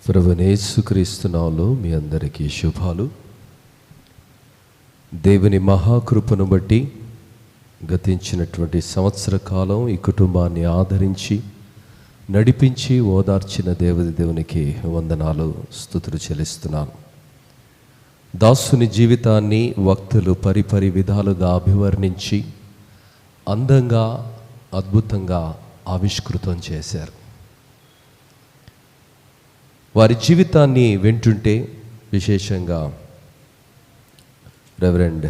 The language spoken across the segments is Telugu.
ప్రభువైన యేసుక్రీస్తు నామములో మీ అందరికీ శుభాలు. దేవుని మహాకృపను బట్టి గతించినటువంటి సంవత్సర కాలం ఈ కుటుంబాన్ని ఆదరించి నడిపించి ఓదార్చిన దేవునికి వందనాలు, స్తుతులు చెల్లిస్తున్నాను. దాసుని జీవితాన్ని వక్తులు పరిపరి విధాలుగా అభివర్ణించి అందంగా అద్భుతంగా ఆవిష్కృతం చేశారు. వారి జీవితాన్ని వింటుంటే విశేషంగా రెవరెండ్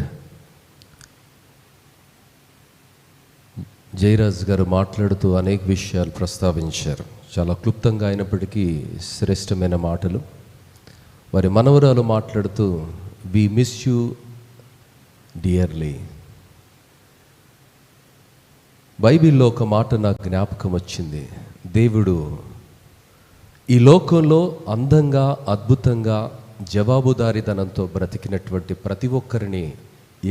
జయరాజ్ గారు మాట్లాడుతూ అనేక విషయాలు ప్రస్తావించారు. చాలా క్లుప్తంగా అయినప్పటికీ శ్రేష్టమైన మాటలు. వారి మనవరాలు మాట్లాడుతూ వి మిస్ యూ డియర్లీ. బైబిల్లో ఒక మాట నాకు జ్ఞాపకం వచ్చింది. దేవుడు ఈ లోకంలో అందంగా అద్భుతంగా జవాబుదారీతనంతో బ్రతికినటువంటి ప్రతి ఒక్కరిని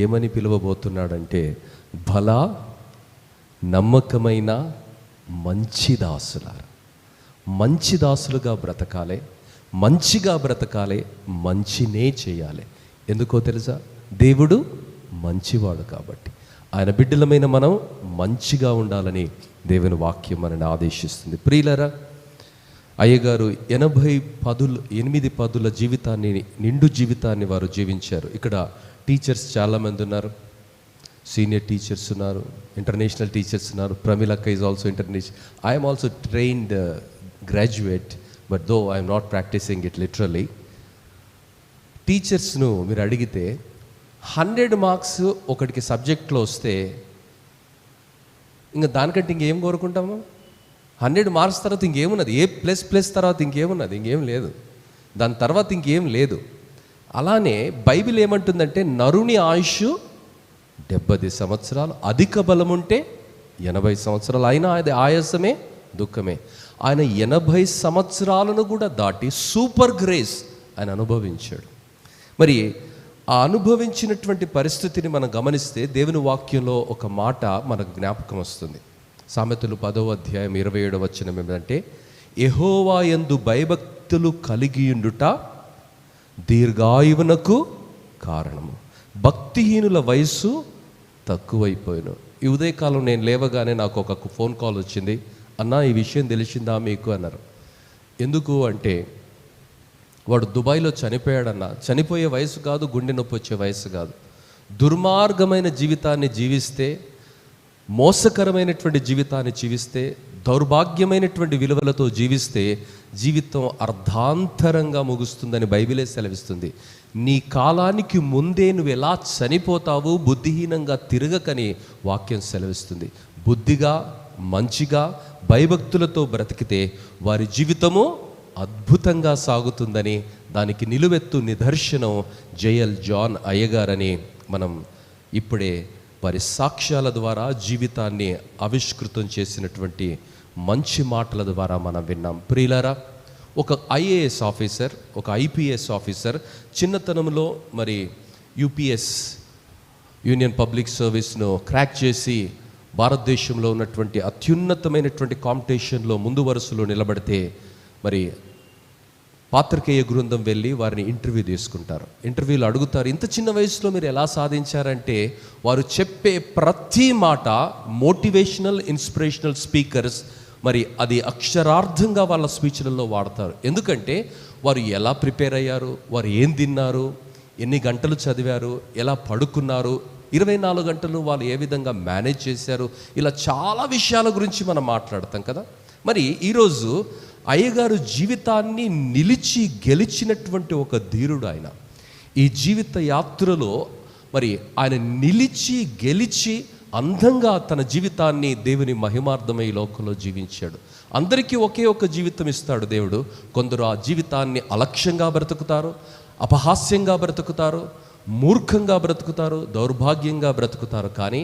ఏమని పిలువబోతున్నాడంటే, బల నమ్మకమైన మంచి దాసులారా. మంచి దాసులుగా బ్రతకాలి, మంచిగా బ్రతకాలి, మంచినే చేయాలి. ఎందుకో తెలుసా? దేవుడు మంచివాడు కాబట్టి. ఆయన బిడ్డలమైన మనం మంచిగా ఉండాలని దేవుని వాక్యం మనని ఆదేశిస్తుంది. ప్రియులారా, అయ్యగారు 8 పదుల జీవితాన్ని, నిండు జీవితాన్ని వారు జీవించారు. ఇక్కడ టీచర్స్ చాలామంది ఉన్నారు. సీనియర్ టీచర్స్ ఉన్నారు, ఇంటర్నేషనల్ టీచర్స్ ఉన్నారు. ప్రమిలక్క is also international. I'm also trained graduate, but though I'm not practising it literally. టీచర్స్ను మీరు అడిగితే 100 మార్క్స్ ఒకటికి సబ్జెక్ట్లో వస్తే ఇంకా దానికంటే ఇంకేం కోరుకుంటాము? 100 మార్క్స్ తర్వాత ఇంకేమున్నది? A++ తర్వాత ఇంకేమున్నది? ఇంకేం లేదు. దాని తర్వాత ఇంకేం లేదు. అలానే బైబిల్ ఏమంటుందంటే, నరుని ఆయుష్ 70 సంవత్సరాలు, అధిక బలం ఉంటే 80 సంవత్సరాలు. అయినా అది ఆయాసమే, దుఃఖమే. ఆయన 80 సంవత్సరాలను కూడా దాటి సూపర్ గ్రేస్ ఆయన అనుభవించాడు. మరి ఆ అనుభవించినటువంటి పరిస్థితిని మనం గమనిస్తే దేవుని వాక్యంలో ఒక మాట మనకు జ్ఞాపకం వస్తుంది. సామెతలు 10వ అధ్యాయం 27వ వచనం ఏమిటంటే, యెహోవా యందు భయభక్తులు కలిగియుండుట దీర్ఘాయువునకు కారణము, భక్తిహీనుల వయస్సు తక్కువైపోయాను. ఈ ఉదయకాలం నేను లేవగానే నాకు ఒక ఫోన్ కాల్ వచ్చింది. అన్నా, ఈ విషయం తెలిసిందా మీకు అన్నారు. ఎందుకు అంటే, వాడు దుబాయ్లో చనిపోయాడన్నా. చనిపోయే వయసు కాదు, గుండె నొప్పి వచ్చే వయసు కాదు. దుర్మార్గమైన జీవితాన్ని జీవిస్తే, మోసకరమైనటువంటి జీవితాన్ని జీవిస్తే, దౌర్భాగ్యమైనటువంటి విలువలతో జీవిస్తే జీవితం అర్ధాంతరంగా ముగుస్తుందని బైబిలే సెలవిస్తుంది. నీ కాలానికి ముందే నువ్వు ఎలా చనిపోతావు, బుద్ధిహీనంగా తిరగకని వాక్యం సెలవిస్తుంది. బుద్ధిగా, మంచిగా, భయభక్తులతో బ్రతికితే వారి జీవితము అద్భుతంగా సాగుతుందని దానికి నిలువెత్తు నిదర్శనం జయల్ జాన్ అయ్యగారని మనం ఇప్పుడే వారి సాక్ష్యాల ద్వారా జీవితాన్ని ఆవిష్కృతం చేసినటువంటి మంచి మాటల ద్వారా మనం విన్నాం. ప్రియులారా, ఒక ఐఏఎస్ ఆఫీసర్, ఒక ఐపీఎస్ ఆఫీసర్ చిన్నతనంలో మరి యూపీఎస్, యూనియన్ పబ్లిక్ సర్వీస్ను క్రాక్ చేసి భారతదేశంలో ఉన్నటువంటి అత్యున్నతమైనటువంటి కాంపిటీషన్లో ముందు వరుసలో నిలబడితే మరి పాత్రికేయ బృందం వెళ్ళి వారిని ఇంటర్వ్యూ తీసుకుంటారు. ఇంటర్వ్యూలు అడుగుతారు, ఇంత చిన్న వయసులో మీరు ఎలా సాధించారంటే, వారు చెప్పే ప్రతి మాట మోటివేషనల్, ఇన్స్పిరేషనల్ స్పీకర్స్ మరి అది అక్షరార్థంగా వాళ్ళ స్పీచ్లలో వాడతారు. ఎందుకంటే వారు ఎలా ప్రిపేర్ అయ్యారు, వారు ఏం తిన్నారు, ఎన్ని గంటలు చదివారు, ఎలా పడుకున్నారు, 24 గంటలు వాళ్ళు ఏ విధంగా మేనేజ్ చేశారు, ఇలా చాలా విషయాల గురించి మనం మాట్లాడతాం కదా. మరి ఈరోజు అయ్యగారు జీవితాన్ని నిలిచి గెలిచినటువంటి ఒక ధీరుడు ఆయన. ఈ జీవిత యాత్రలో మరి ఆయన నిలిచి గెలిచి అందంగా తన జీవితాన్ని దేవుని మహిమార్థమై లోకంలో జీవించాడు. అందరికీ ఒకే ఒక జీవితం ఇస్తాడు దేవుడు. కొందరు ఆ జీవితాన్ని అలక్ష్యంగా బ్రతుకుతారు, అపహాస్యంగా బ్రతుకుతారు, మూర్ఖంగా బ్రతుకుతారు, దౌర్భాగ్యంగా బ్రతుకుతారు. కానీ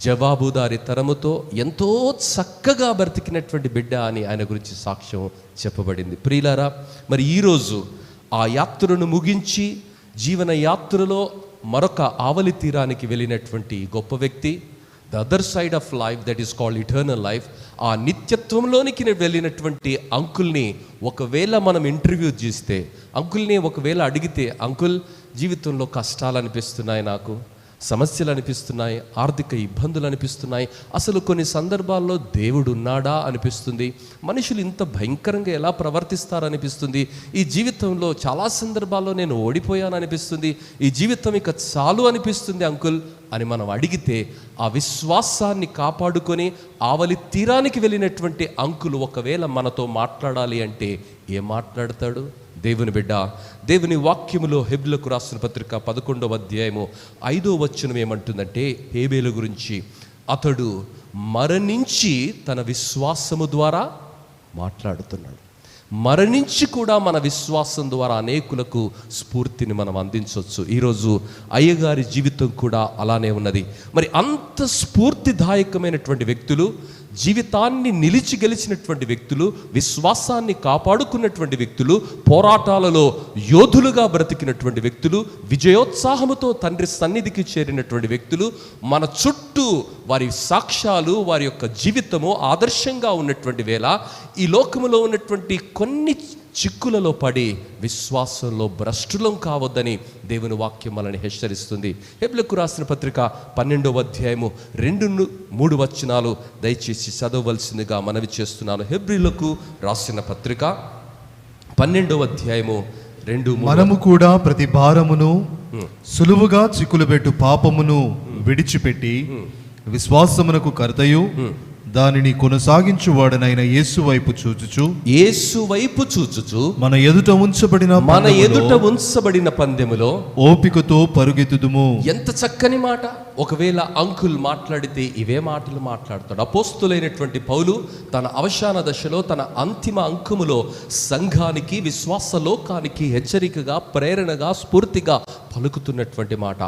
జవాబుదారి తరముతో ఎంతో చక్కగా బ్రతికినటువంటి బిడ్డ అని ఆయన గురించి సాక్ష్యం చెప్పబడింది. ప్రియులారా, మరి ఈరోజు ఆ యాత్రను ముగించి జీవన యాత్రలో మరొక ఆవలి తీరానికి వెళ్ళినటువంటి గొప్ప వ్యక్తి, the other side of life that is called eternal life, ఆ నిత్యత్వంలోనికి వెళ్ళినటువంటి అంకుల్ని ఒకవేళ మనం ఇంటర్వ్యూ చేస్తే, అంకుల్ని ఒకవేళ అడిగితే, అంకుల్ జీవితంలో కష్టాలు అనిపిస్తున్నాయి, నాకు సమస్యలు అనిపిస్తున్నాయి, ఆర్థిక ఇబ్బందులు అనిపిస్తున్నాయి, అసలు కొన్ని సందర్భాల్లో దేవుడు ఉన్నాడా అనిపిస్తుంది, మనుషులు ఇంత భయంకరంగా ఎలా ప్రవర్తిస్తారనిపిస్తుంది, ఈ జీవితంలో చాలా సందర్భాల్లో నేను ఓడిపోయాను అనిపిస్తుంది, ఈ జీవితం ఇక చాలు అనిపిస్తుంది అంకుల్ అని మనం అడిగితే, ఆ విశ్వాసాన్ని కాపాడుకొని ఆవలి తీరానికి వెళ్ళినటువంటి అంకుల్ ఒకవేళ మనతో మాట్లాడాలి అంటే ఏం మాట్లాడతాడు? దేవుని బిడ్డ, దేవుని వాక్యములో హెబ్రీయులకు రాసిన పత్రిక 11వ అధ్యాయము 5వ వచనం ఏమంటుందంటే, హేబేలు గురించి, అతడు మరణించి తన విశ్వాసము ద్వారా మాట్లాడుతున్నాడు. మరణించి కూడా మన విశ్వాసం ద్వారా అనేకులకు స్ఫూర్తిని మనం అందించవచ్చు. ఈరోజు అయ్యగారి జీవితం కూడా అలానే ఉన్నది. మరి అంత స్ఫూర్తిదాయకమైనటువంటి వ్యక్తులు, జీవితాన్ని నిలిచి గెలిచినటువంటి వ్యక్తులు, విశ్వాసాన్ని కాపాడుకున్నటువంటి వ్యక్తులు, పోరాటాలలో యోధులుగా బ్రతికినటువంటి వ్యక్తులు, విజయోత్సాహముతో తండ్రి సన్నిధికి చేరినటువంటి వ్యక్తులు, మన చుట్టూ వారి సాక్ష్యాలు, వారి యొక్క జీవితము ఆదర్శంగా ఉన్నటువంటి వేళ, ఈ లోకములో ఉన్నటువంటి కొన్ని చిక్కులలో పడి విశ్వాసంలో భ్రష్టులం కావద్దని దేవుని వాక్యం మనల్ని హెచ్చరిస్తుంది. హెబ్రీయులకు రాసిన పత్రిక 12వ అధ్యాయము 2-3 వచనాలు దయచేసి చదవవలసిందిగా మనవి చేస్తున్నాను. హెబ్రీయులకు రాసిన పత్రిక 12వ అధ్యాయము 2-3. మనము కూడా ప్రతి భారమును సులువుగా చిక్కులుబెట్టు పాపమును విడిచిపెట్టి విశ్వాసమునకు కర్తయు దానిని కొనసాగించువాడనైన యేసు వైపు చూచుచు మన ఎదుట ఉంచబడిన పందెములో ఓపికతో పరుగెత్తుదుము. ఎంత చక్కని మాట! ఒకవేళ అంకుల్ మాట్లాడితే ఇవే మాటలు మాట్లాడతాడు. అపోస్తులైనటువంటి పౌలు తన అవసాన దశలో, తన అంతిమ అంకములో సంఘానికి, విశ్వాస లోకానికి హెచ్చరికగా, ప్రేరణగా, స్ఫూర్తిగా పలుకుతున్నటువంటి మాట,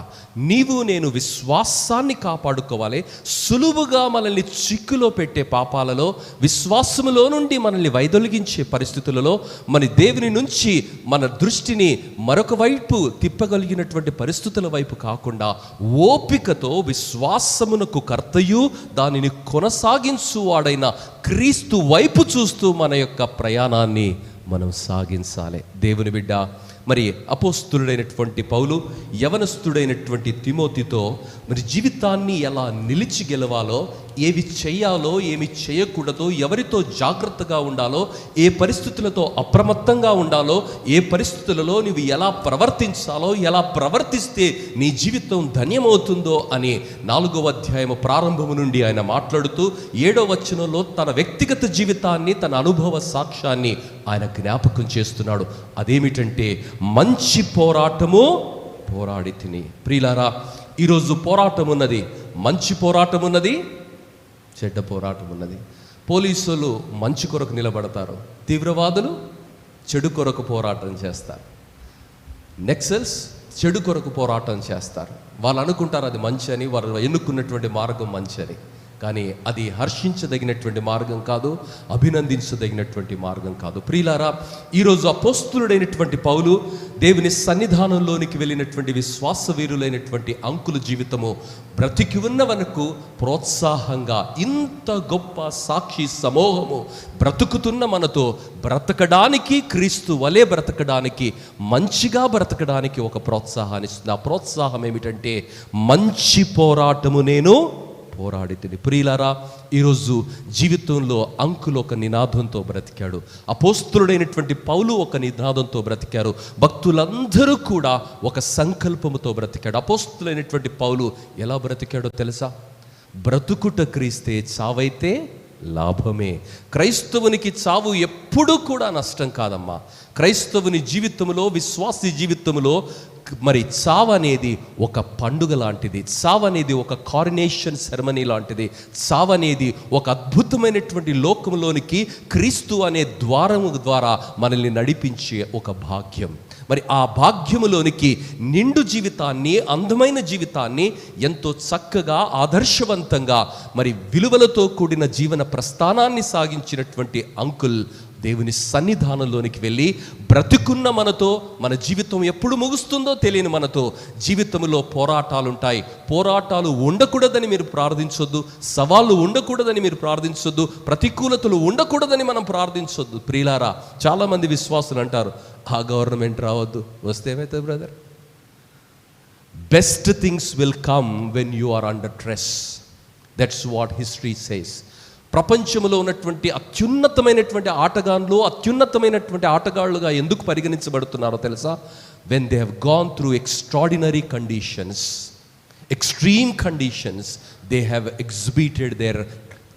నీవు నేను విశ్వాసాన్ని కాపాడుకోవాలి. సులువుగా మనల్ని చిక్కులో పెట్టే పాపాలలో, విశ్వాసములో నుండి మనల్ని వైదొలిగించే పరిస్థితులలో, మన దేవుని నుంచి మన దృష్టిని మరొక వైపు తిప్పగలిగినటువంటి పరిస్థితుల వైపు కాకుండా, ఓపికతో విశ్వాసమునకు కర్తయు దానిని కొనసాగించువాడైన క్రీస్తు వైపు చూస్తూ మన యొక్క ప్రయాణాన్ని మనం సాగించాలి. దేవుని బిడ్డ, మరి అపోస్తులుడైనటువంటి పౌలు యవనస్తుడైనటువంటి తిమోతితో మరి జీవితాన్ని ఎలా నిలిచి గెలవాలో, ఏవి చేయాలో, ఏమి చేయకూడదో, ఎవరితో జాగ్రత్తగా ఉండాలో, ఏ పరిస్థితులతో అప్రమత్తంగా ఉండాలో, ఏ పరిస్థితులలో నువ్వు ఎలా ప్రవర్తించాలో, ఎలా ప్రవర్తిస్తే నీ జీవితం ధన్యమవుతుందో అని 4వ అధ్యాయము ప్రారంభము నుండి ఆయన మాట్లాడుతూ 7వ వచనంలో తన వ్యక్తిగత జీవితాన్ని, తన అనుభవ సాక్ష్యాన్ని ఆయన జ్ఞాపకం చేస్తున్నాడు. అదేమిటంటే, మంచి పోరాటము పోరాడి తిని. ప్రియులారా, ఈరోజు పోరాటం ఉన్నది. మంచి పోరాటం ఉన్నది, చెడ్డ పోరాటం ఉన్నది. పోలీసులు మంచి కొరకు నిలబడతారు, తీవ్రవాదులు చెడు కొరకు పోరాటం చేస్తారు, నెక్సల్స్ చెడు కొరకు పోరాటం చేస్తారు. వాళ్ళు అనుకుంటారు అది మంచి అని, వారు ఎన్నుకున్నటువంటి మార్గం మంచి అని. కానీ అది హర్షించదగినటువంటి మార్గం కాదు, అభినందించదగినటువంటి మార్గం కాదు. ప్రియులారా, ఈరోజు అపోస్తులుడైనటువంటి పౌలు దేవుని సన్నిధానంలోనికి వెళ్ళినటువంటి విశ్వాస వీరులైనటువంటి అంకుల జీవితము బ్రతికి ఉన్న వరకు ప్రోత్సాహంగా, ఇంత గొప్ప సాక్షి సమూహము బ్రతుకుతున్న మనతో బ్రతకడానికి, క్రీస్తు వలె బ్రతకడానికి, మంచిగా బ్రతకడానికి ఒక ప్రోత్సాహాన్ని ఇస్తుంది. ఆ ప్రోత్సాహం ఏమిటంటే, మంచి పోరాటము నేను పోరాడి తిని. ప్రియులారా, ఈరోజు జీవితంలో అంకులు ఒక నినాదంతో బ్రతికాడు, అపోస్తులుడైనటువంటి పౌలు ఒక నినాదంతో బ్రతికారు, భక్తులందరూ కూడా ఒక సంకల్పముతో బ్రతికాడు. అపోస్తులైనటువంటి పౌలు ఎలా బ్రతికాడో తెలుసా? బ్రతుకుట క్రీస్తే, చావైతే లాభమే. క్రైస్తవునికి చావు ఎప్పుడూ కూడా నష్టం కాదమ్మా. క్రైస్తవుని జీవితంలో, విశ్వాసి జీవితంలో మరి చావు అనేది ఒక పండుగ లాంటిది, చావు అనేది ఒక కారినేషన్ సెరమనీ లాంటిది, చావు అనేది ఒక అద్భుతమైనటువంటి లోకంలోనికి క్రీస్తు అనే ద్వారము ద్వారా మనల్ని నడిపించే ఒక భాగ్యం. మరి ఆ భాగ్యములోనికి నిండు జీవితాన్ని, అందమైన జీవితాన్ని ఎంతో చక్కగా, ఆదర్శవంతంగా, మరి విలువలతో కూడిన జీవన ప్రస్థానాన్ని సాగించినటువంటి అంకుల్ దేవుని సన్నిధానంలోనికి వెళ్ళి బ్రతికున్న మనతో, మన జీవితం ఎప్పుడు ముగుస్తుందో తెలియని మనతో జీవితంలో పోరాటాలు ఉంటాయి. పోరాటాలు ఉండకూడదని మీరు ప్రార్థించొద్దు, సవాళ్ళు ఉండకూడదని మీరు ప్రార్థించొద్దు, ప్రతికూలతలు ఉండకూడదని మనం ప్రార్థించొద్దు. ప్రియులారా, చాలామంది విశ్వాసులు అంటారు, ఆ గవర్నమెంట్ రావద్దు, వస్తే ఏమవుతుంది brother? Best things will come when you are under stress. That's what history says. ప్రపంచంలో ఉన్నటువంటి అత్యున్నతమైనటువంటి ఆటగాళ్ళు అత్యున్నతమైనటువంటి ఆటగాళ్ళుగా ఎందుకు పరిగణించబడుతున్నారో తెలుసా? When they have gone through extraordinary conditions, extreme conditions, they have exhibited their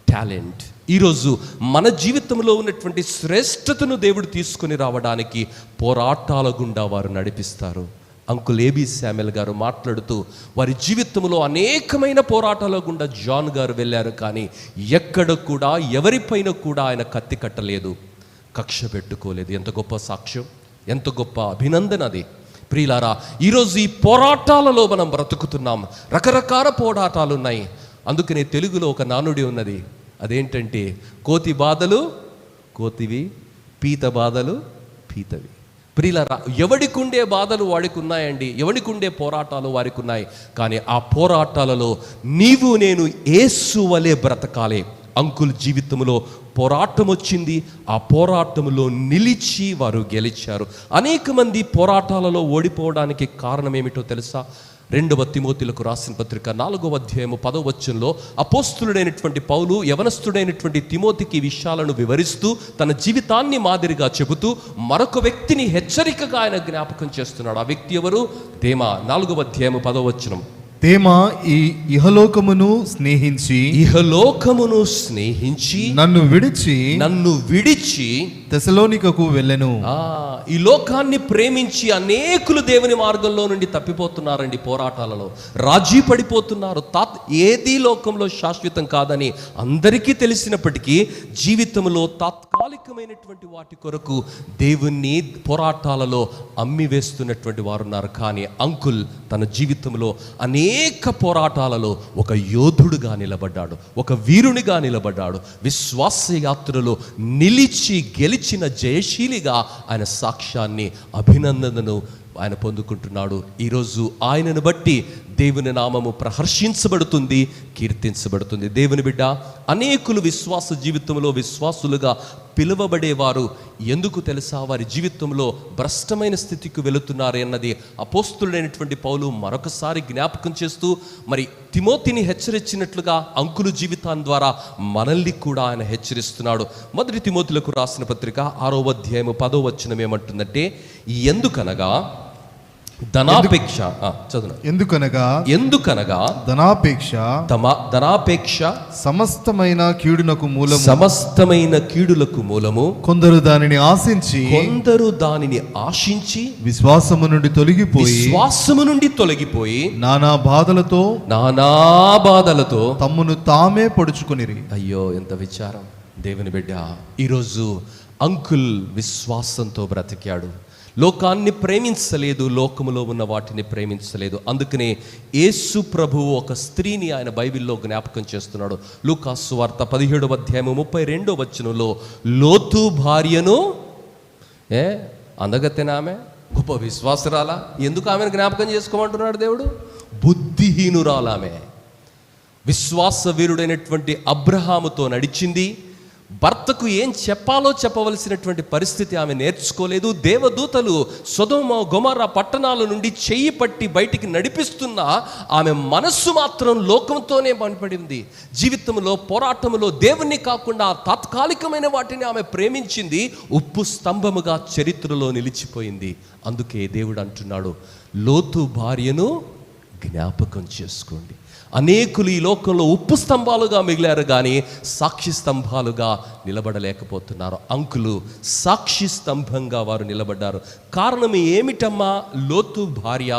talent. ఈరోజు మన జీవితంలో ఉన్నటువంటి శ్రేష్టతను దేవుడు తీసుకొని రావడానికి పోరాటాల గుండా వారు నడిపిస్తారు. అంకుల్ ఏబి శామ్యుల్ గారు మాట్లాడుతూ వారి జీవితంలో అనేకమైన పోరాటాల గుండా జాన్ గారు వెళ్ళారు, కానీ ఎక్కడ కూడా ఎవరిపైన కూడా ఆయన కత్తి కట్టలేదు, కక్ష పెట్టుకోలేదు. ఎంత గొప్ప సాక్ష్యం, ఎంత గొప్ప అభినందన అది. ప్రియులారా, ఈరోజు ఈ పోరాటాలలో మనం బ్రతుకుతున్నాం. రకరకాల పోరాటాలు ఉన్నాయి. అందుకనే తెలుగులో ఒక నానుడి ఉన్నది, అదేంటంటే కోతి బాధలు కోతివి, పీత బాధలు పీతవి. ప్రియులారా, ఎవడికి ఉండే బాధలు వాడికి ఉన్నాయండి, ఎవడికి ఉండే పోరాటాలు వారికి ఉన్నాయి. కానీ ఆ పోరాటాలలో నీవు నేను యేసు వలె బ్రతకాలి. అంకుల్ జీవితంలో పోరాటం వచ్చింది, ఆ పోరాటంలో నిలిచి వారు గెలిచారు. అనేక మంది పోరాటాలలో ఓడిపోవడానికి కారణం ఏమిటో తెలుసా? 2వ తిమోతిలకు రాసిన పత్రిక 4వ అధ్యాయము 10వ వచనంలో అపోస్తులుడైనటువంటి పౌలు యవనస్తుడైనటువంటి తిమోతికి విషయాలను వివరిస్తూ తన జీవితాన్ని మాదిరిగా చెబుతూ మరొక వ్యక్తిని హెచ్చరికగా ఆయన జ్ఞాపకం చేస్తున్నాడు. ఆ వ్యక్తి ఎవరు? దేమా. 4వ అధ్యాయము 10వ వచనం. దేమా ఈ ఇహలోకమును స్నేహించి నన్ను విడిచి తెసలోనికకు వెళ్ళెను. ఈ లోకాన్ని ప్రేమించి అనేకులు దేవుని మార్గంలో నుండి తప్పిపోతున్నారండి. పోరాటాలలో రాజీ పడిపోతున్నారు. ఏది లోకంలో శాశ్వతం కాదని అందరికీ తెలిసినప్పటికీ జీవితంలో తాత్కాలికమైనటువంటి వాటి కొరకు దేవుణ్ణి పోరాటాలలో అమ్మి వేస్తున్నటువంటి వారు ఉన్నారు. కానీ అంకుల్ తన జీవితంలో అనేక పోరాటాలలో ఒక యోధుడుగా నిలబడ్డాడు, ఒక వీరునిగా నిలబడ్డాడు. విశ్వాస యాత్రలో నిలిచి గెలిచిన జయశీలిగా ఆయన సాక్ష్యాన్ని, అభినందనను ఆయన పొందుకుంటున్నాడు. ఈరోజు ఆయనను బట్టి దేవుని నామము ప్రహర్షించబడుతుంది, కీర్తించబడుతుంది. దేవుని బిడ్డ, అనేకులు విశ్వాస జీవితంలో విశ్వాసులుగా పిలువబడేవారు ఎందుకు తెలుసా? వారి జీవితంలో భ్రష్టమైన స్థితికి వెళుతున్నారు అన్నది అపోస్తులుడైనటువంటి పౌలు మరొకసారి జ్ఞాపకం చేస్తూ, మరి తిమోతిని హెచ్చరించినట్లుగా అంకులు జీవితాన్ని ద్వారా మనల్ని కూడా ఆయన హెచ్చరిస్తున్నాడు. 1 తిమోతిలకు రాసిన పత్రిక 6వ అధ్యాయము 10వ వచనం ఏమంటుందంటే, ఎందుకనగా ధనాపేక్ష సమస్తమైన కీడులకు మూలము. కొందరు దానిని ఆశించి విశ్వాసము నుండి తొలగిపోయి నానా బాధలతో తమ్మును తామే పొడుచుకొనిరి. అయ్యో, ఎంత విచారం దేవుని బిడ్డ. ఈరోజు అంకుల్ విశ్వాసంతో బ్రతికాడు. లోకాన్ని ప్రేమించలేదు, లోకములో ఉన్న వాటిని ప్రేమించలేదు. అందుకనే యేసు ప్రభువు ఒక స్త్రీని ఆయన బైబిల్లో జ్ఞాపకం చేస్తున్నాడు. లూకాసు సువార్త 17వ అధ్యాయము 32వ వచనంలో లోతు భార్యను అందగత్తెన ఆమె గొప్ప విశ్వాసరాలా, ఎందుకు ఆమెను జ్ఞాపకం చేసుకోమంటున్నాడు దేవుడు? బుద్ధిహీనురాలామె. విశ్వాస వీరుడైనటువంటి అబ్రహాముతో నడిచింది. భర్తకు ఏం చెప్పాలో చెప్పవలసినటువంటి పరిస్థితి ఆమె నేర్చుకోలేదు. దేవదూతలు సొదొమ గొమొర్రా పట్టణాల నుండి చెయ్యి పట్టి బయటికి నడిపిస్తున్న ఆమె మనస్సు మాత్రం లోకంతోనే పడిపడింది. జీవితంలో పోరాటంలో దేవుణ్ణి కాకుండా తాత్కాలికమైన వాటిని ఆమె ప్రేమించింది. ఉప్పు స్తంభముగా చరిత్రలో నిలిచిపోయింది. అందుకే దేవుడు అంటున్నాడు, లోతు భార్యను జ్ఞాపకం చేసుకోండి. అనేకులు ఈ లోకంలో ఉప్పు స్తంభాలుగా మిగిలారు, కానీ సాక్షి స్తంభాలుగా నిలబడలేకపోతున్నారు. అంకులు సాక్షి స్తంభంగా వారు నిలబడ్డారు. కారణం ఏమిటమ్మా? లోతు భార్య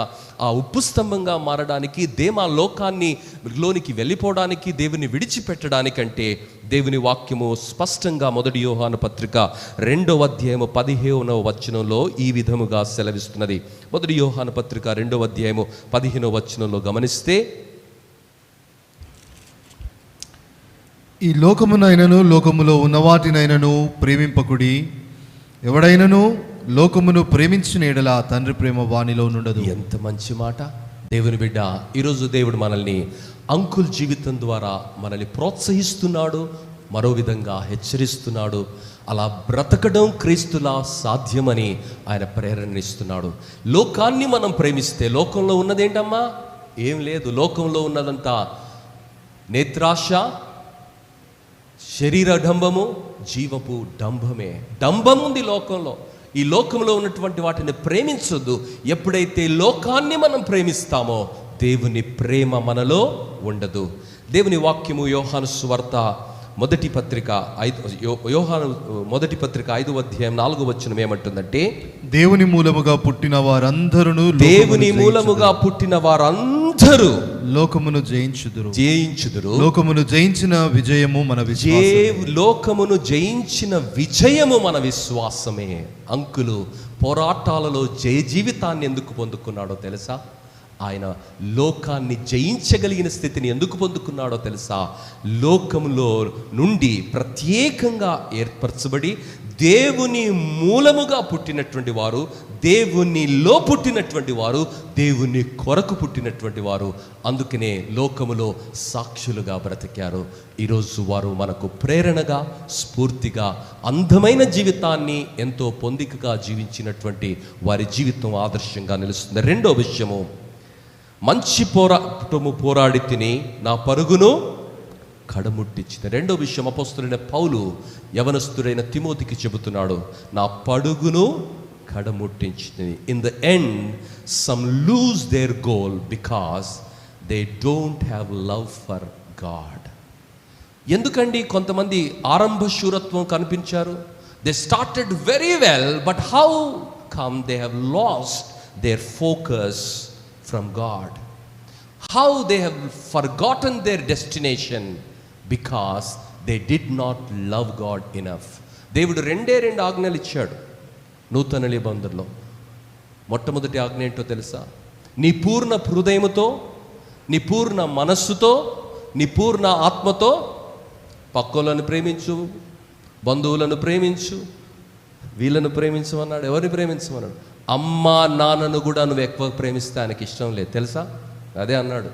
ఆ ఉప్పు స్తంభంగా మారడానికి, దేమా లోకానికి వెళ్ళిపోవడానికి, దేవుని విడిచిపెట్టడానికంటే దేవుని వాక్యము స్పష్టంగా 1 యోహాను పత్రిక 2వ అధ్యాయము 15వ వచనంలో ఈ విధముగా సెలవిస్తున్నది. 1 యోహాను పత్రిక 2వ అధ్యాయము 15వ వచనంలో గమనిస్తే, ఈ లోకమునైనను లోకములో ఉన్నవాటినైనను ప్రేమింపకుడి. ఎవడైనను లోకమును ప్రేమించిన ఎడల తండ్రి ప్రేమ వానిలో నుండదు. ఎంత మంచి మాట దేవుని బిడ్డ. ఈరోజు దేవుడు మనల్ని అంకుల్ జీవితం ద్వారా మనల్ని ప్రోత్సహిస్తున్నాడు, మరో విధంగా హెచ్చరిస్తున్నాడు. అలా బ్రతకడం క్రీస్తులా సాధ్యమని ఆయన ప్రేరణిస్తున్నాడు. లోకాన్ని మనం ప్రేమిస్తే, లోకంలో ఉన్నదేంటమ్మా? ఏం లేదు. లోకంలో ఉన్నదంతా నేత్రాశ, శరీర డంబము, జీవపు డంబమే. డంబం ఉంది లోకంలో. ఈ లోకంలో ఉన్నటువంటి వాటిని ప్రేమించొద్దు. ఎప్పుడైతే లోకాన్ని మనం ప్రేమిస్తామో దేవుని ప్రేమ మనలో ఉండదు. దేవుని వాక్యము యోహాను సువార్త మొదటి పత్రిక 5వ అధ్యాయం 4వ వచనం ఏమంటుందంటే, దేవుని మూలముగా పుట్టిన వారందరూ లోకమును జయించుదురు. లోకమును జయించిన విజయము మన విశ్వాసమే. లోకమును జయించిన విజయము మన విశ్వాసమే. అంకులు పోరాటాలలో జయ జీవితాన్ని ఎందుకు పొందుకున్నాడో తెలుసా? ఆయన లోకాన్ని జయించగలిగిన స్థితిని ఎందుకు పొందుకున్నాడో తెలుసా? లోకంలో నుండి ప్రత్యేకంగా ఏర్పరచబడి దేవుని మూలముగా పుట్టినటువంటి వారు, దేవునిలో పుట్టినటువంటి వారు, దేవుని కొరకు పుట్టినటువంటి వారు. అందుకనే లోకములో సాక్షులుగా బ్రతికారు. ఈరోజు వారు మనకు ప్రేరణగా, స్ఫూర్తిగా, అందమైన జీవితాన్ని ఎంతో పొందికగా జీవించినటువంటి వారి జీవితం ఆదర్శంగా నిలుస్తుంది. రెండో విషయము, మంచి పోరాడి తిని నా పరుగును కడముట్టించింది. రెండో విషయం, అపోస్తలుడైన పౌలు యవనస్తుడైన తిమోతికి చెబుతున్నాడు, నా పరుగును కడముట్టించింది. In the end some lose their goal because they don't have love for God. ఎందుకండి కొంతమంది ఆరంభ శూరత్వం కనిపించారు? They started very well, but how come they have lost their focus from God? How they have forgotten their destination? Because they did not love God enough. దేవుడు రెండే ఆజ్ఞలు ఇచ్చాడు నూతన నిబంధనలో. మొట్టమొదటి ఆజ్ఞ ఏంటో తెలుసా? నీ పూర్ణ హృదయముతో, నీ పూర్ణ మనస్సుతో, నీ పూర్ణ ఆత్మతో పక్కోలను ప్రేమించు, బంధువులను ప్రేమించు, వీళ్ళను ప్రేమించమన్నాడు. ఎవరిని ప్రేమించమన్నాడు? అమ్మా నాన్నను కూడా నువ్వు ఎక్కువ ప్రేమిస్తే ఆయనకి ఇష్టం లేదు తెలుసా? అదే అన్నాడు,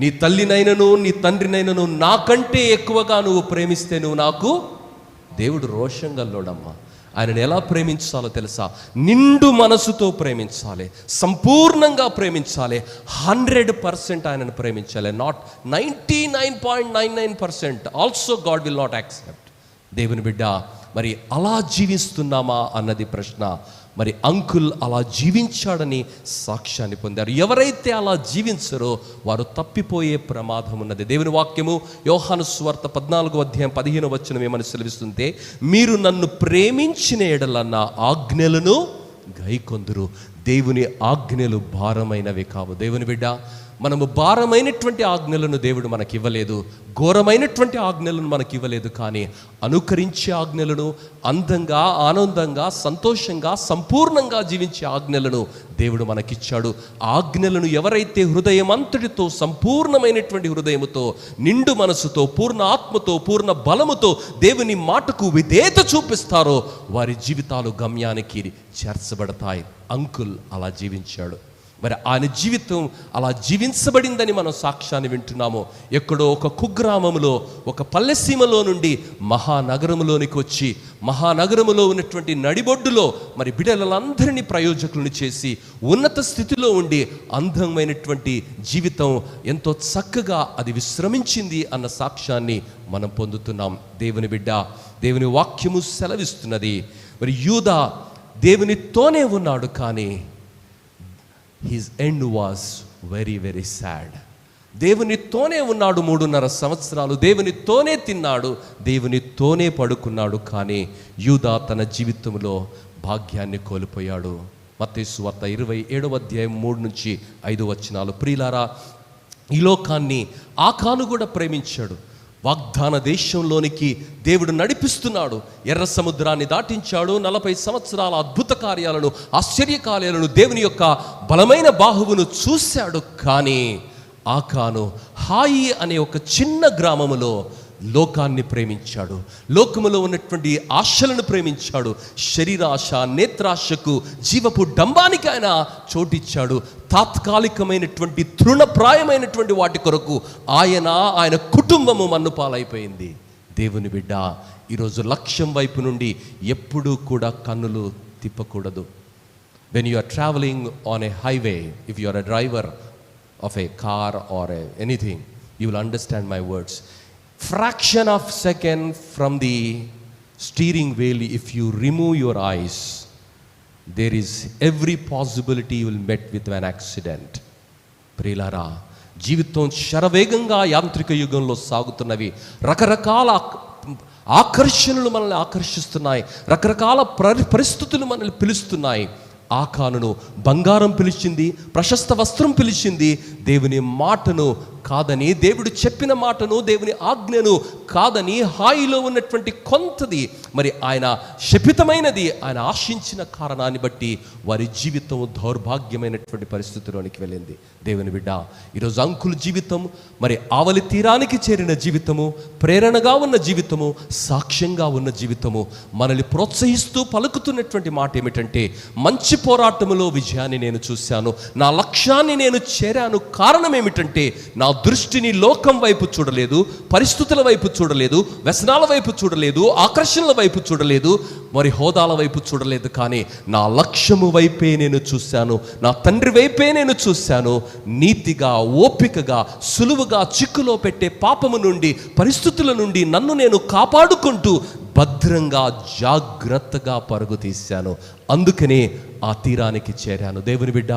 నీ తల్లినైనను నీ తండ్రినైనను నాకంటే ఎక్కువగా నువ్వు ప్రేమిస్తే నువ్వు నాకు. దేవుడు రోషం గల్లోడమ్మా. ఆయనను ఎలా ప్రేమించాలో తెలుసా? నిండు మనసుతో ప్రేమించాలి, సంపూర్ణంగా ప్రేమించాలి, 100% ఆయనను ప్రేమించాలి. Not 99.99%. Also God will not accept. దేవుని బిడ్డ, మరి అలా జీవిస్తున్నామా అన్నది ప్రశ్న. మరి అంకుల్ అలా జీవించాడని సాక్ష్యాన్ని పొందారు. ఎవరైతే అలా జీవించరో వారు తప్పిపోయే ప్రమాదం ఉన్నది. దేవుని వాక్యము యోహాను సువార్త 14వ అధ్యాయం 15వ వచనం ఏమని సెలవిస్తుంటే, మీరు నన్ను ప్రేమించిన ఎడల నా ఆజ్ఞలను గైకొందురు. దేవుని ఆజ్ఞలు భారమైనవి కావు. దేవుని బిడ్డ, మనము భారమైనటువంటి ఆజ్ఞలను దేవుడు మనకి ఇవ్వలేదు, ఘోరమైనటువంటి ఆజ్ఞలను మనకి ఇవ్వలేదు. కానీ అనుకరించే ఆజ్ఞలను, అందంగా, ఆనందంగా, సంతోషంగా, సంపూర్ణంగా జీవించే ఆజ్ఞలను దేవుడు మనకిచ్చాడు. ఆజ్ఞలను ఎవరైతే హృదయం అంతటితో, సంపూర్ణమైనటువంటి హృదయముతో, నిండు మనసుతో, పూర్ణ ఆత్మతో, పూర్ణ బలముతో దేవుని మాటకు విధేయత చూపిస్తారో వారి జీవితాలు గమ్యానికి చేర్చబడతాయి. అంకుల్ అలా జీవించాడు. మరి ఆయన జీవితం అలా జీవించబడిందని మనం సాక్ష్యాన్ని వింటున్నాము. ఎక్కడో ఒక కుగ్రామంలో, ఒక పల్లెసీమలో నుండి మహానగరంలోనికి వచ్చి, మహానగరములో ఉన్నటువంటి నడిబొడ్డులో మరి బిడ్డలందరినీ ప్రయోజకులను చేసి ఉన్నత స్థితిలో ఉండి అందమైనటువంటి జీవితం ఎంతో చక్కగా అది విశ్రమించింది అన్న సాక్ష్యాన్ని మనం పొందుతున్నాం. దేవుని బిడ్డ, దేవుని వాక్యము సెలవిస్తున్నది. మరి యూదా దేవునితోనే ఉన్నాడు, కానీ his end was very very sad. దేవునితోనే ఉన్నాడు 3.5 సంవత్సరాలు, దేవునితోనే తిన్నాడు, దేవునితోనే పడుకున్నాడు. కానీ యూదా తన జీవితంలో భాగ్యాన్ని కోల్పోయాడు. మత్తయి సువార్త 27వ అధ్యాయం 3-5 వచనాలు. ప్రియులారా, ఈ లోకాన్ని ఆకాను కూడా ప్రేమించాడు. వాగ్దాన దేశంలోనికి దేవుడు నడిపిస్తున్నాడు. ఎర్ర సముద్రాన్ని దాటించాడు. 40 సంవత్సరాల అద్భుత కార్యాలను, ఆశ్చర్యకార్యాలను, దేవుని యొక్క బలమైన బాహువును చూశాడు. కానీ ఆకాను హాయి అనే ఒక చిన్న గ్రామములో లోకాన్ని ప్రేమించాడు, లోకములో ఉన్నటువంటి ఆశలను ప్రేమించాడు. శరీరాశ, నేత్రాశకు, జీవపు డంబానికి ఆయన చోటిచ్చాడు. తాత్కాలికమైనటువంటి తృణప్రాయమైనటువంటి వాటి కొరకు ఆయన కుటుంబము మన్నుపాలైపోయింది. దేవుని బిడ్డ, ఈరోజు లక్ష్యం వైపు నుండి ఎప్పుడూ కూడా కన్నులు తిప్పకూడదు. When you are traveling on a highway, if you are a driver of a car or anything, you will understand my words. Fraction of second from the steering wheel, if you remove your eyes, there is every possibility you will meet with an accident. ప్రియులారా, జీవితం శరవేగంగా యాంత్రిక యుగంలో సాగుతున్నవి. రకరకాల ఆకర్షణలు మనల్ని ఆకర్షిస్తున్నాయి, రకరకాల పరిస్థితులు మనల్ని పిలుస్తున్నాయి. ఆకానును బంగారం పిలిచింది, ప్రశస్త వస్త్రం పిలిచింది, దేవుని మాటను కాదని, దేవుడు చెప్పిన మాటను, దేవుని ఆజ్ఞను కాదని, హాయిలో ఉన్నటువంటి కొంతది మరి ఆయన శపితమైనది ఆయన ఆశించిన కారణాన్ని బట్టి వారి జీవితం దౌర్భాగ్యమైనటువంటి పరిస్థితిలోనికి వెళ్ళింది. దేవుని బిడ్డ, ఈరోజు అంకుల్ జీవితం మరి ఆవలి తీరానికి చేరిన జీవితము, ప్రేరణగా ఉన్న జీవితము, సాక్ష్యంగా ఉన్న జీవితము మనల్ని ప్రోత్సహిస్తూ పలుకుతున్నటువంటి మాట ఏమిటంటే, మంచి పోరాటములో విజయాన్ని నేను చూశాను, నా లక్ష్యాన్ని నేను చేరాను. కారణం ఏమిటంటే, నా దృష్టిని లోకం వైపు చూడలేదు, పరిస్థితుల వైపు చూడలేదు, వ్యసనాల వైపు చూడలేదు, ఆకర్షణల వైపు చూడలేదు, మరి హోదాల వైపు చూడలేదు, కానీ నా లక్ష్యము వైపే నేను చూశాను, నా తండ్రి వైపే నేను చూశాను. నీతిగా, ఓపికగా, సులువుగా చిక్కులో పెట్టే పాపము నుండి, పరిస్థితుల నుండి నన్ను నేను కాపాడుకుంటూ భద్రంగా, జాగ్రత్తగా పరుగు తీశాను. అందుకనే ఆ తీరానికి చేరాను. దేవుని బిడ్డ,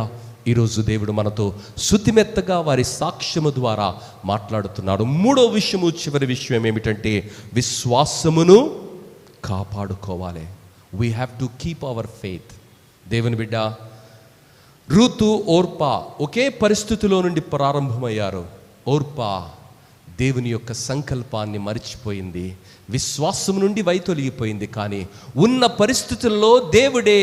ఈరోజు దేవుడు మనతో శుతిమెత్తగా వారి సాక్ష్యము ద్వారా మాట్లాడుతున్నాడు. మూడో విషయము, చివరి విషయం ఏమిటంటే, విశ్వాసమును కాపాడుకోవాలి. We have to keep our faith. దేవుని బిడ్డ, రూతు, ఓర్పా ఒకే పరిస్థితిలో నుండి ప్రారంభమయ్యారు. ఓర్పా దేవుని యొక్క సంకల్పాన్ని మరిచిపోయింది, విశ్వాసం నుండి వైతొలిగిపోయింది. కానీ ఉన్న పరిస్థితుల్లో దేవుడే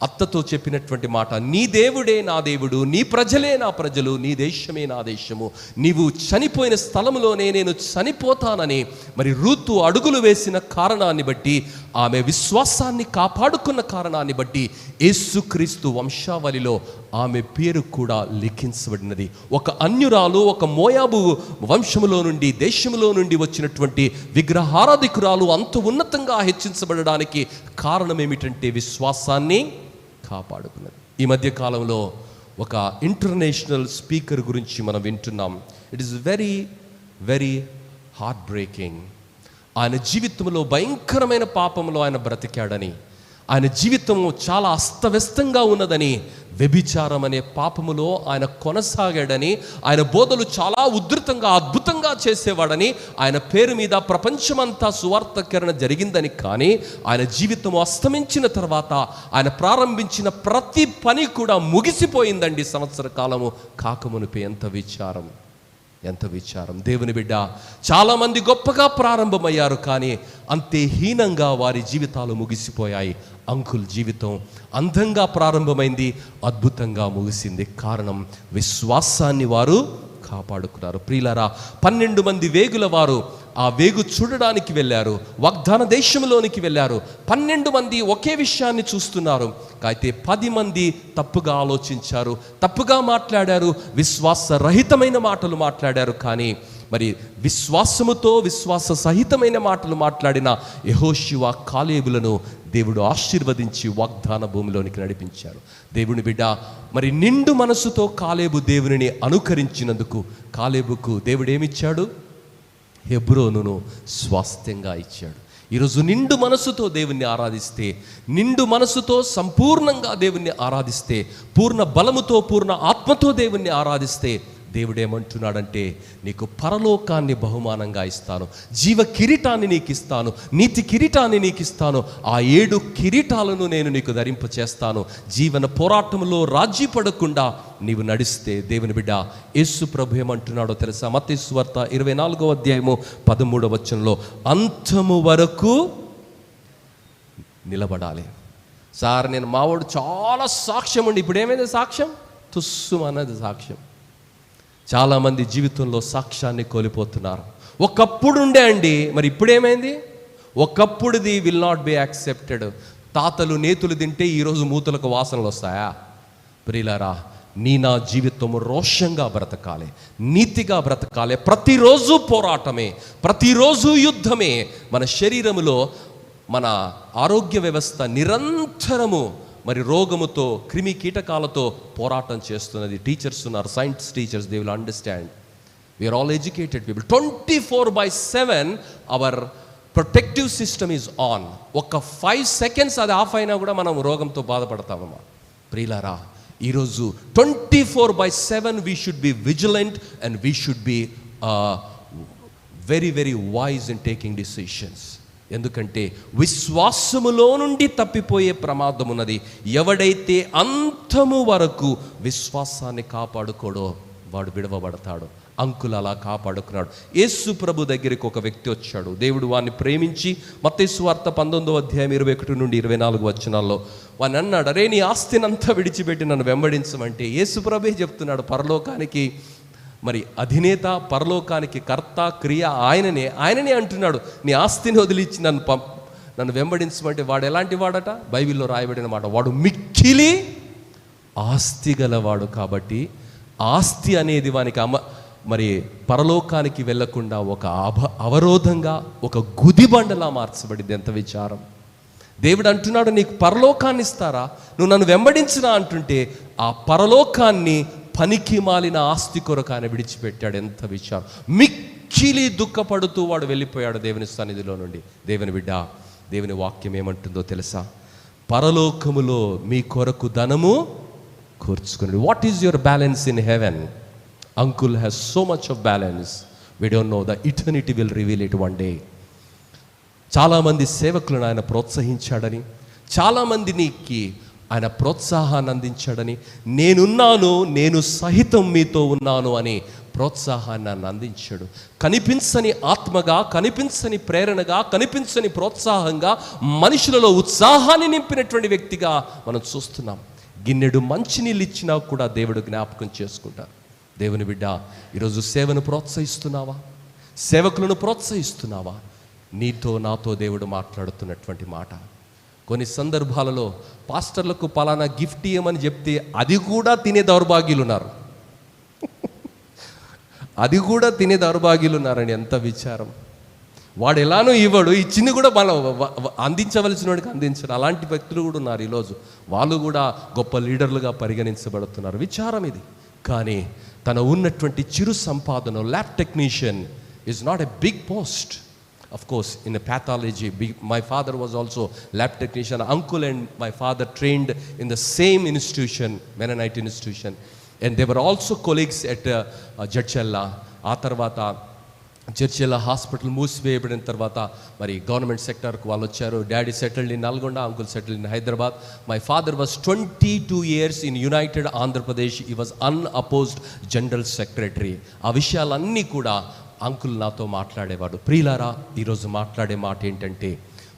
అత్తతో చెప్పినటువంటి మాట, నీ దేవుడే నా దేవుడు, నీ ప్రజలే నా ప్రజలు, నీ దేశమే నా దేశము, నీవు చనిపోయిన స్థలములోనే నేను చనిపోతానని మరి రూతు అడుగులు వేసిన కారణాన్ని బట్టి, ఆమె విశ్వాసాన్ని కాపాడుకున్న కారణాన్ని బట్టి యేసుక్రీస్తు వంశావళిలో ఆమె పేరు కూడా లిఖించబడినది. ఒక అన్యురాలు, ఒక మోయాబు వంశములో నుండి, దేశములో నుండి వచ్చినటువంటి విగ్రహారాధికురాలు అంత ఉన్నతంగా హెచ్చించబడడానికి కారణం ఏమిటంటే, విశ్వాసాన్ని కాపాడుకున్నది. ఈ మధ్య కాలంలో ఒక ఇంటర్నేషనల్ స్పీకర్ గురించి మనం వింటున్నాం. It is very very heart breaking. ఆయన జీవితంలో భయంకరమైన పాపంలో ఆయన బ్రతికాడని, ఆయన జీవితం చాలా అస్తవ్యస్తంగా ఉన్నదని, వ్యభిచారం అనే పాపములో ఆయన కొనసాగాడని, ఆయన బోధలు చాలా ఉధృతంగా, అద్భుతంగా చేసేవాడని, ఆయన పేరు మీద ప్రపంచమంతా సువార్తీకరణ జరిగిందని. కానీ ఆయన జీవితం అస్తమించిన తర్వాత ఆయన ప్రారంభించిన ప్రతి పని కూడా ముగిసిపోయిందండి. సంవత్సర కాలము కాకమునిపై ఎంత విచారం, ఎంత విచారం. దేవుని బిడ్డ, చాలామంది గొప్పగా ప్రారంభమయ్యారు, కానీ అంతే హీనంగా వారి జీవితాలు ముగిసిపోయాయి. అంకుల్ జీవితం అందంగా ప్రారంభమైంది, అద్భుతంగా ముగిసింది. కారణం, విశ్వాసాన్ని వారు కాపాడుకున్నారు. ప్రియులారా, 12 మంది వేగుల వారు ఆ వేగు చూడడానికి వెళ్ళారు, వాగ్దాన దేశంలోనికి వెళ్ళారు. 12 మంది ఒకే విషయాన్ని చూస్తున్నారు, అయితే 10 మంది తప్పుగా ఆలోచించారు, తప్పుగా మాట్లాడారు, విశ్వాసరహితమైన మాటలు మాట్లాడారు. కానీ మరి విశ్వాసముతో, విశ్వాస సహితమైన మాటలు మాట్లాడిన యెహోషువ, కాలేబులను దేవుడు ఆశీర్వదించి వాగ్దాన భూమిలోనికి నడిపించారు. దేవుని బిడ్డ, మరి నిండు మనసుతో కాలేబు దేవునిని అనుకరించినందుకు కాలేబుకు దేవుడు ఏమిచ్చాడు? హెబ్రోనును స్వాస్థ్యంగా ఇచ్చాడు. ఈరోజు నిండు మనసుతో దేవుణ్ణి ఆరాధిస్తే, నిండు మనసుతో సంపూర్ణంగా దేవుణ్ణి ఆరాధిస్తే, పూర్ణ బలముతో, పూర్ణ ఆత్మతో దేవుణ్ణి ఆరాధిస్తే, దేవుడేమంటున్నాడంటే, నీకు పరలోకాన్ని బహుమానంగా ఇస్తాను, జీవ కిరీటాన్ని నీకు ఇస్తాను, నీతి కిరీటాన్ని నీకు ఇస్తాను, ఆ 7 కిరీటాలను నేను నీకు ధరింప చేస్తాను. జీవన పోరాటంలో రాజీ పడకుండా నీవు నడిస్తే, దేవుని బిడ్డ, యేసు ప్రభు ఏమంటున్నాడో తెలుసా? మత్తయి సువార్త 24వ అధ్యాయము 13వ వచనంలో, అంతము వరకు నిలబడాలి. సార్, నేను మావాడు చాలా సాక్ష్యం ఉండి, ఇప్పుడు ఏమైంది సాక్ష్యం? తుస్సు అన్నది సాక్ష్యం. చాలామంది జీవితంలో సాక్ష్యాన్ని కోల్పోతున్నారు. ఒకప్పుడు ఉండే అండి, మరి ఇప్పుడేమైంది? ఒకప్పుడుది విల్ నాట్ బి యాక్సెప్టెడ్. తాతలు నేతులు తింటే ఈరోజు మూతులకు వాసనలు వస్తాయా? ప్రియులారా, నా జీవితము రోషంగా బ్రతకాలి, నీతిగా బ్రతకాలి. ప్రతిరోజు పోరాటమే, ప్రతిరోజు యుద్ధమే. మన శరీరములో మన ఆరోగ్య వ్యవస్థ నిరంతరము మరి రోగముతో, క్రిమి కీటకాలతో పోరాటం చేస్తున్నది. టీచర్స్ ఉన్నారు, science teachers, they will understand. We are all educated people. 24/7 our protective system is on. ఒక 5 seconds అది ఆఫ్ అయినా కూడా మనం రోగంతో బాధపడతామమ్మా. ప్రియులారా, ఈరోజు 24/7 we should be vigilant and we should be very very wise in taking decisions. ఎందుకంటే విశ్వాసములో నుండి తప్పిపోయే ప్రమాదం ఉన్నది. ఎవడైతే అంతము వరకు విశ్వాసాన్ని కాపాడుకోడో వాడు విడవబడతాడు. అంకుల్ అలా కాపాడుకున్నాడు. యేసు ప్రభు దగ్గరికి ఒక వ్యక్తి వచ్చాడు. దేవుడు వాడిని ప్రేమించి మత్తయి సువార్త 19:21-24 వాడిని అన్నాడు, అరే నీ ఆస్తినంతా విడిచిపెట్టి నన్ను వెంబడించమంటే యేసు ప్రభే చెప్తున్నాడు, పరలోకానికి మరి అధినేత, పరలోకానికి కర్త, క్రియ ఆయననే అంటున్నాడు, నీ ఆస్తిని వదిలించి నన్ను వెంబడించమంటే వాడు ఎలాంటి వాడట? బైబిల్లో రాయబడిన మాట, వాడు మిక్కిలి ఆస్తి గలవాడు. కాబట్టి ఆస్తి అనేది వానికి మరి పరలోకానికి వెళ్లకుండా ఒక అవరోధంగా, ఒక గుదిబండలా మార్చబడింది. ఎంత విచారం! దేవుడు అంటున్నాడు, నీకు పరలోకాన్ని ఇస్తారా, నువ్వు నన్ను వెంబడించినా అంటుంటే ఆ పరలోకాన్ని పనికి మాలిన ఆస్తి కొరకు ఆయన విడిచిపెట్టాడు. ఎంత విచారం! మిక్కిలి దుఃఖపడుతూ వాడు వెళ్ళిపోయాడు దేవుని సన్నిధిలో నుండి. దేవుని బిడ్డ, దేవుని వాక్యం ఏమంటుందో తెలుసా? పరలోకములో మీ కొరకు ధనము కూర్చుకుని. What is your balance in heaven? Uncle has so much of balance. We don't know. The eternity will reveal it one day. చాలామంది సేవకులను ఆయన ప్రోత్సహించాడని, చాలామందికి ఆయన ప్రోత్సాహాన్ని అందించాడని, నేనున్నాను, నేను సహితం మీతో ఉన్నాను అని ప్రోత్సాహాన్ని ఆయన అందించాడు. కనిపించని ఆత్మగా, కనిపించని ప్రేరణగా, కనిపించని ప్రోత్సాహంగా, మనుషులలో ఉత్సాహాన్ని నింపినటువంటి వ్యక్తిగా మనం చూస్తున్నాం. గిన్నెడు మంచినీళ్ళు ఇచ్చినా కూడా దేవుడు జ్ఞాపకం చేసుకుంటారు. దేవుని బిడ్డ, ఈరోజు సేవను ప్రోత్సహిస్తున్నావా? సేవకులను ప్రోత్సహిస్తున్నావా? నీతో నాతో దేవుడు మాట్లాడుతున్నటువంటి మాట. కొన్ని సందర్భాలలో పాస్టర్లకు పలానా గిఫ్ట్ ఇవ్వమని చెప్తే అది కూడా తినే దౌర్భాగ్యులు ఉన్నారు. అది కూడా తినే దౌర్భాగ్యులు ఉన్నారని. ఎంత విచారం! వాడు ఎలానో ఇవ్వడు, ఇచ్చింది కూడా మనం అందించవలసిన వాడికి అందించడు. అలాంటి వ్యక్తులు కూడా ఉన్నారు ఈరోజు. వాళ్ళు కూడా గొప్ప లీడర్లుగా పరిగణించబడుతున్నారు. విచారం ఇది. కానీ తన ఉన్నటువంటి చిరు సంపాదన, lab technician is not a big post. Of course, in a pathology, my father was also lab technician. Uncle and my father trained in the same institution, Mennonite institution, and they were also colleagues at Jadchalla. ఆ తర్వాత చర్చిల హాస్పిటల్ మూసివేయబడిన తర్వాత మరి గవర్నమెంట్ సెక్టర్కు వాళ్ళు వచ్చారు. Daddy settled in Nalgonda, uncle settled in Hyderabad. My father was 22 years in United Andhra Pradesh. ఈ వాజ్ అన్అపోజ్డ్ జనరల్ సెక్రటరీ. ఆ విషయాలన్నీ కూడా అంకుల్ నాతో మాట్లాడేవాడు. ప్రియులారా, ఈరోజు మాట్లాడే మాట ఏంటంటే,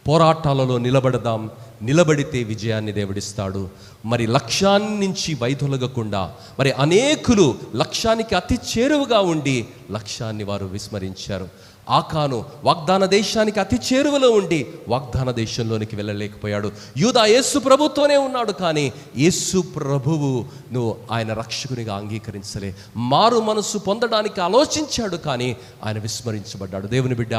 పోరాటాలలో నిలబడదాం, నిలబడితే విజయాన్ని దేవుడిస్తాడు. మరి లక్ష్యాన్ని నుంచి వైదొలగకుండా, మరి అనేకులు లక్ష్యానికి అతి చేరువగా ఉండి లక్ష్యాన్ని వారు విస్మరించారు. ఆకాను వాగ్దాన దేశానికి అతి చేరువలో ఉండి వాగ్దాన దేశంలోనికి వెళ్ళలేకపోయాడు. యూదా యేసు ప్రభుతోనే ఉన్నాడు, కానీ యేసు ప్రభువును ఆయన రక్షకునిగా అంగీకరించలే. మారు మనసు పొందడానికి ఆలోచించాడు, కానీ ఆయన విస్మరించబడ్డాడు. దేవుని బిడ్డ,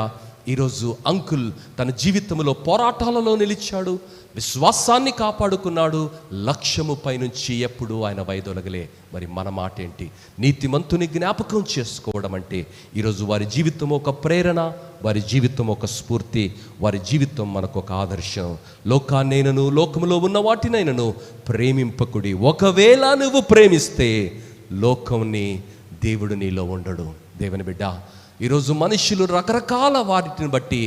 ఈరోజు అంకుల్ తన జీవితంలో పోరాటాలలో నిలిచాడు, విశ్వాసాన్ని కాపాడుకున్నాడు. లక్ష్యము పైనుంచి ఎప్పుడు ఆయన వైదొలగలే. మరి మన మాట ఏంటి? నీతిమంతుని జ్ఞాపకం చేసుకోవడం అంటే ఈరోజు వారి జీవితం ఒక ప్రేరణ, వారి జీవితం ఒక స్ఫూర్తి, వారి జీవితం మనకు ఒక ఆదర్శం. లోకాన్నైనను లోకములో ఉన్న వాటినైనను ప్రేమింపకుడి. ఒకవేళ నువ్వు ప్రేమిస్తే లోకంని దేవుడు నీలో ఉండడు. దేవుని బిడ్డ, ఈరోజు మనుషులు రకరకాల వాటిని బట్టి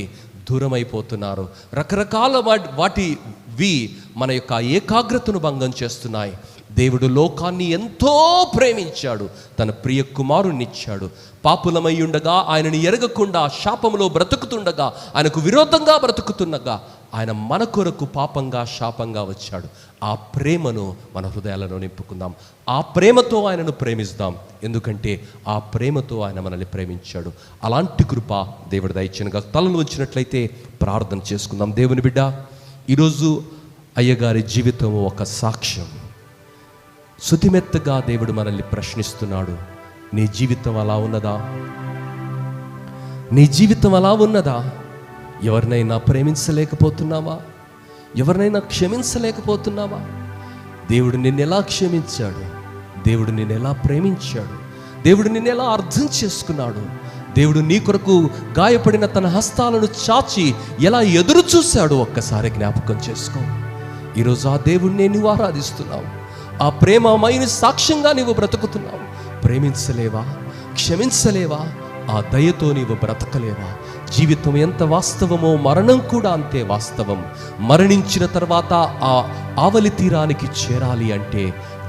దూరం అయిపోతున్నారు. రకరకాల వాటివి మన యొక్క ఏకాగ్రతను భంగం చేస్తున్నాయి. దేవుడు లోకాన్ని ఎంతో ప్రేమించాడు, తన ప్రియ కుమారుణ్ణిచ్చాడు. పాపులమై ఉండగా, ఆయనని ఎరగకుండా శాపములో బ్రతుకుతుండగా, ఆయనకు విరోధంగా బ్రతుకుతుండగా ఆయన మన కొరకు పాపంగా శాపంగా వచ్చాడు. ఆ ప్రేమను మన హృదయాలలో నింపుకుందాం. ఆ ప్రేమతో ఆయనను ప్రేమిస్తాం, ఎందుకంటే ఆ ప్రేమతో ఆయన మనల్ని ప్రేమించాడు. అలాంటి కృప దేవుడు దయచేయనుగా. తలలు వచ్చినట్లయితే ప్రార్థన చేసుకుందాం. దేవుని బిడ్డ, ఈరోజు అయ్యగారి జీవితం ఒక సాక్ష్యం. శుతిమెత్తగా దేవుడు మనల్ని ప్రశ్నిస్తున్నాడు. నీ జీవితం అలా ఉన్నదా? నీ జీవితం అలా ఉన్నదా? ఎవరినైనా ప్రేమించలేకపోతున్నావా? ఎవరినైనా క్షమించలేకపోతున్నావా? దేవుడు నిన్నెలా క్షమించాడు? దేవుడు నిన్నెలా ప్రేమించాడు? దేవుడు నిన్నెలా అర్థం చేసుకున్నాడు? దేవుడు నీ కొరకు గాయపడిన తన హస్తాలను చాచి ఎలా ఎదురు చూశాడు? ఒక్కసారి జ్ఞాపకం చేసుకో. ఈరోజు ఆ దేవుడిని నువ్వు ఆరాధిస్తున్నావు. ఆ ప్రేమమైన సాక్ష్యంగా నీవు బ్రతుకుతున్నావు. ప్రేమించలేవా? క్షమించలేవా? ఆ దయతో నీవు బ్రతకలేవా? జీవితం ఎంత వాస్తవమో మరణం కూడా అంతే వాస్తవం. మరణించిన తర్వాత ఆ ఆవలి తీరానికి చేరాలి అంటే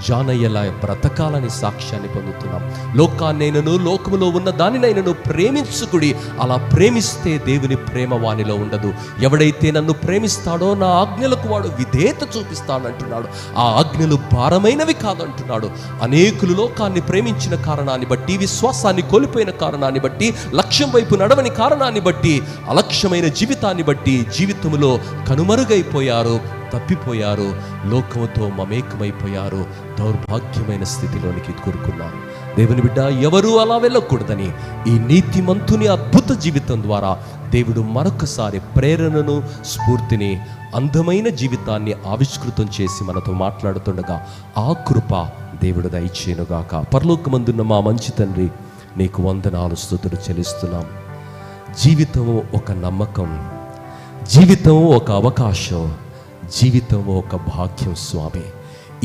జానయ్యలా బ్రతకాలని సాక్ష్యాన్ని పొందుతున్నాం. లోకాన్నైనను లోకములో ఉన్న దానినైనను ప్రేమించుకుడి. అలా ప్రేమిస్తే దేవుని ప్రేమ వానిలో ఉండదు. ఎవడైతే నన్ను ప్రేమిస్తాడో నా ఆజ్ఞలకు వాడు విధేయత చూపిస్తాడంటున్నాడు. ఆ ఆజ్ఞలు భారమైనవి కాదంటున్నాడు. అనేకులు లోకాన్ని ప్రేమించిన కారణాన్ని బట్టి, విశ్వాసాన్ని కోల్పోయిన కారణాన్ని బట్టి, లక్ష్యం వైపు నడవని కారణాన్ని బట్టి, అలక్ష్యమైన జీవితాన్ని బట్టి జీవితంలో కనుమరుగైపోయారు, తప్పిపోయారు, లోకముతో మమేకమైపోయారు, దౌర్భాగ్యమైన స్థితిలోనికి కూరుకున్నారు. దేవుని బిడ్డ, ఎవరూ అలా వెళ్ళకూడదని ఈ నీతిమంతుని అద్భుత జీవితం ద్వారా దేవుడు మరొకసారి ప్రేరణను, స్ఫూర్తిని, అందమైన జీవితాన్ని ఆవిష్కృతం చేసి మనతో మాట్లాడుతుండగా ఆ కృప దేవుడు దయచేయునుగాక. పరలోకమందున్న మా మంచి తండ్రి, నీకు వందనాలు, స్తుతులు చెల్లిస్తున్నాం. జీవితం ఒక నమ్మకం, జీవితం ఒక అవకాశం, జీవితం ఒక భాగ్యం స్వామి.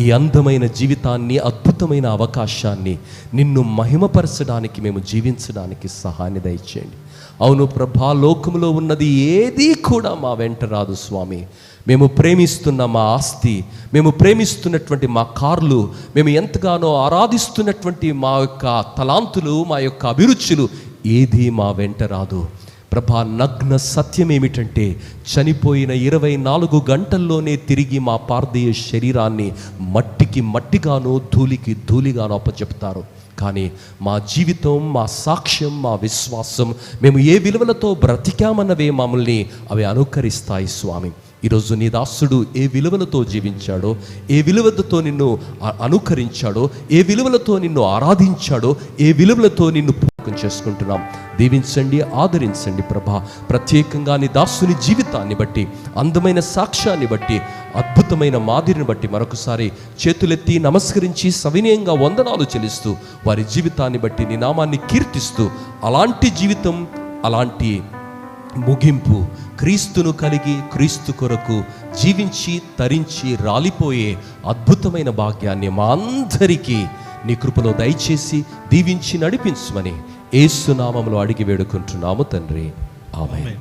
ఈ అందమైన జీవితాన్ని, అద్భుతమైన అవకాశాన్ని నిన్ను మహిమపరచడానికి, మేము జీవించడానికి సహాయాన్ని దయచేయండి. అవును ప్రభా, లోకంలో ఉన్నది ఏదీ కూడా మా వెంట రాదు స్వామి. మేము ప్రేమిస్తున్న మా ఆస్తి, మేము ప్రేమిస్తున్నటువంటి మా కార్లు, మేము ఎంతగానో ఆరాధిస్తున్నటువంటి మా యొక్క తలాంతులు, మా యొక్క అభిరుచులు ఏదీ మా వెంట రాదు ప్రభా. నగ్న సత్యం ఏమిటంటే, చనిపోయిన 24 గంటల్లోనే తిరిగి మా పార్థివ శరీరాన్ని మట్టికి మట్టిగానో, ధూళికి ధూళిగానో అప్పచెప్తారు. కానీ మా జీవితం, మా సాక్ష్యం, మా విశ్వాసం, మేము ఏ విలువలతో బ్రతికామన్నవే మమ్మల్ని అవి అనుకరిస్తాయి స్వామి. ఈరోజు నీ దాసుడు ఏ విలువలతో జీవించాడో, ఏ విలువలతో నిన్ను అనుకరించాడో, ఏ విలువలతో నిన్ను ఆరాధించాడో, ఏ విలువలతో నిన్ను చేసుకుంటున్నాం. దీవించండి, ఆదరించండి ప్రభా. ప్రత్యేకంగా నీ దాసుని జీవితాన్ని బట్టి, అందమైన సాక్ష్యాన్ని బట్టి, అద్భుతమైన మాదిరిని బట్టి మరొకసారి చేతులెత్తి నమస్కరించి సవినయంగా వందనాలు చెల్లిస్తూ, వారి జీవితాన్ని బట్టి నీ నామాన్ని కీర్తిస్తూ, అలాంటి జీవితం, అలాంటి ముగింపు, క్రీస్తును కలిగి క్రీస్తు కొరకు జీవించి తరించి రాలిపోయే అద్భుతమైన భాగ్యాన్ని మా అందరికీ నీ కృపలో దయచేసి దీవించి నడిపించమని యేసు నామములో అడిగి వేడుకుంటున్నాము తండ్రి. ఆమేన్.